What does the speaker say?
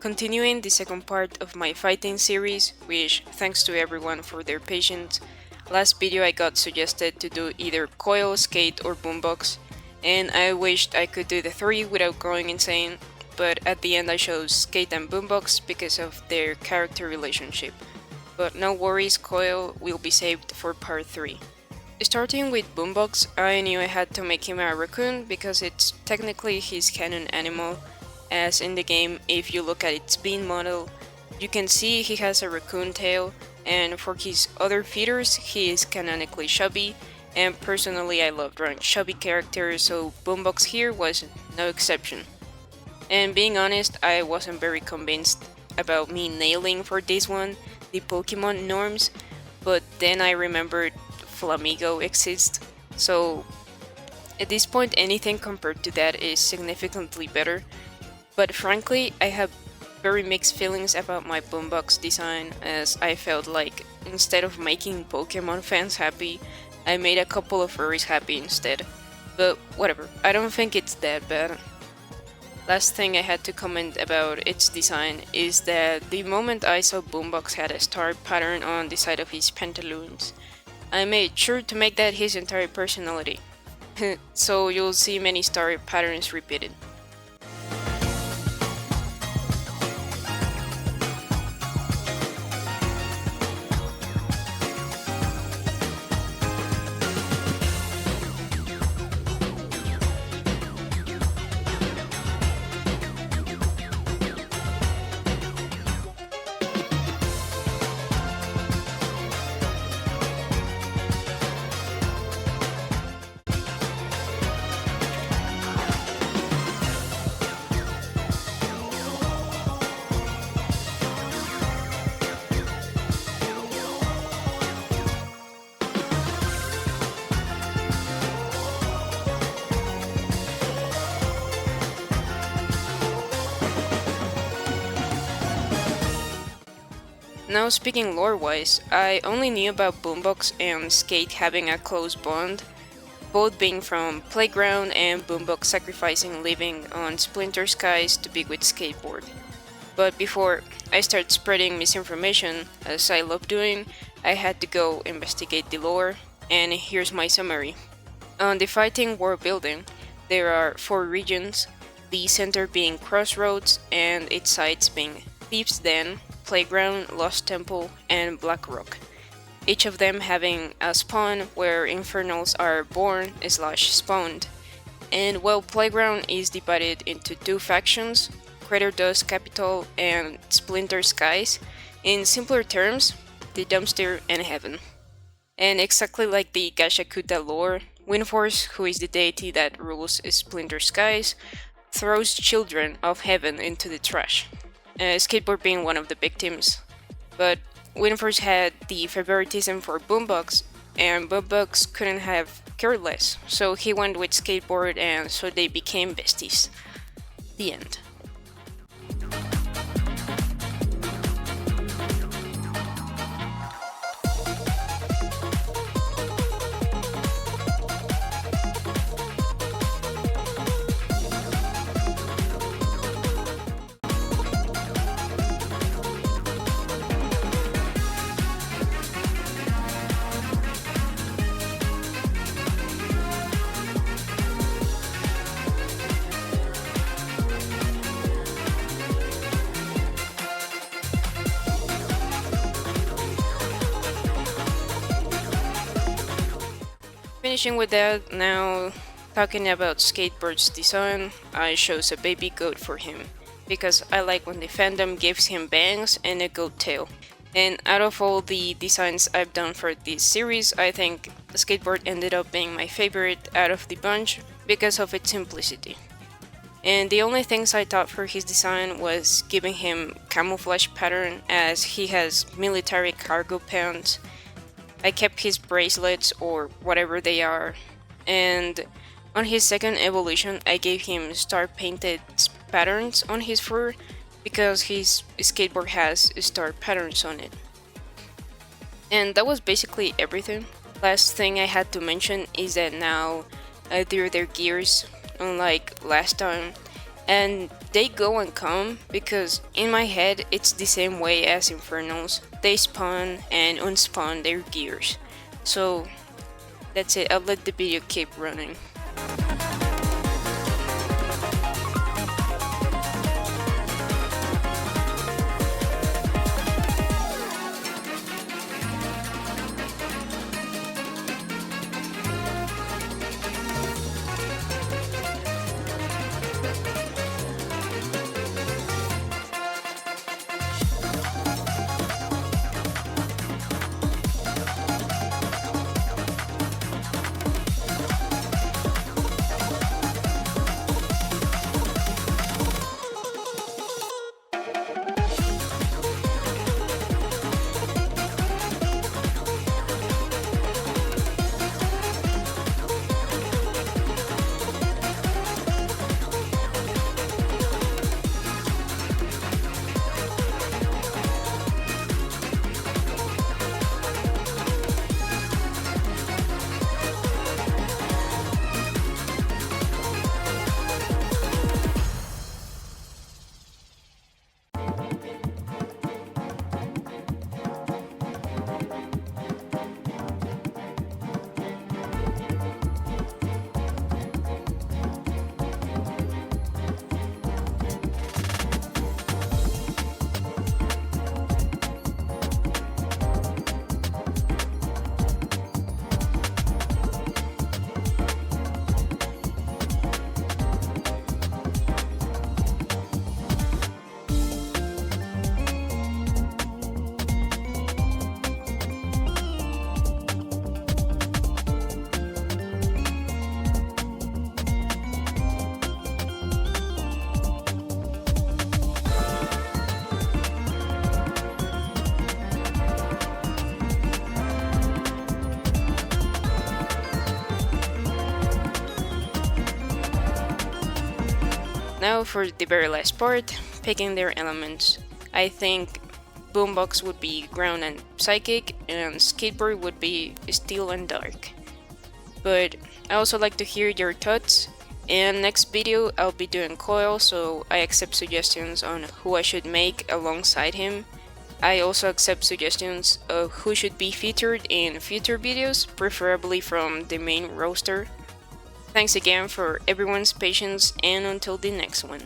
Continuing the second part of my Phighting series, which thanks to everyone for their patience. Last video I got suggested to do either coil, skate, or boombox, and I wished I could do the three without going insane, but at the end I chose skate and boombox because of their character relationship. But no worries, coil will be saved for part 3. Starting with boombox, I knew I had to make him a raccoon because it's technically his canon animal, as in the game if you look at its bean model, you can see he has a raccoon tail, and for his other features he is canonically chubby, and personally I love drawing chubby characters, so boombox here was no exception. And being honest, I wasn't very convinced about me nailing for this one the Pokemon norms, but then I remembered Flamigo exists, so at this point anything compared to that is significantly better. But frankly, I have very mixed feelings about my boombox design, as I felt like instead of making Pokemon fans happy, I made a couple of furries happy instead. But whatever, I don't think it's that bad. Last thing I had to comment about its design is that the moment I saw Boombox had a star pattern on the side of his pantaloons, I made sure to make that his entire personality. So you'll see many star patterns repeated. Now speaking lore-wise, I only knew about Boombox and Skate having a close bond, both being from Playground and Boombox sacrificing living on Splinter Skies to be with Skateboard. But before I start spreading misinformation, as I love doing, I had to go investigate the lore, and here's my summary. On the Phighting world building, there are 4 regions, the center being Crossroads and its sides being Thieves' Den, Playground, Lost Temple, and Black Rock, each of them having a spawn where infernals are born/spawned. And while Playground is divided into 2 factions, Crater Dust Capital and Splinter Skies, in simpler terms, the Dumpster and Heaven. And exactly like the Gashakuta lore, Windforce, who is the deity that rules Splinter Skies, throws children of Heaven into the trash. Skateboard being one of the victims. But Windforce had the favoritism for Boombox, and Boombox couldn't have cared less, so he went with Skateboard, and so they became besties. The end. Finishing with that, now talking about Skateboard's design, I chose a baby goat for him, because I like when the fandom gives him bangs and a goat tail. And out of all the designs I've done for this series, I think the Skateboard ended up being my favorite out of the bunch because of its simplicity. And the only things I thought for his design was giving him camouflage pattern, as he has military cargo pants. I kept his bracelets, or whatever they are, and on his second evolution I gave him star painted patterns on his fur because his skateboard has star patterns on it. And that was basically everything. Last thing I had to mention is that now they're their gears, unlike last time, and they go and come because in my head it's the same way as Infernals. They spawn and unspawn their gears. So that's it, I'll let the video keep running. Now for the very last part, picking their elements. I think Boombox would be ground and psychic, and Skateboard would be steel and dark. But I also like to hear your thoughts. In next video I'll be doing Coil, so I accept suggestions on who I should make alongside him. I also accept suggestions of who should be featured in future videos, preferably from the main roster. Thanks again for everyone's patience, and until the next one.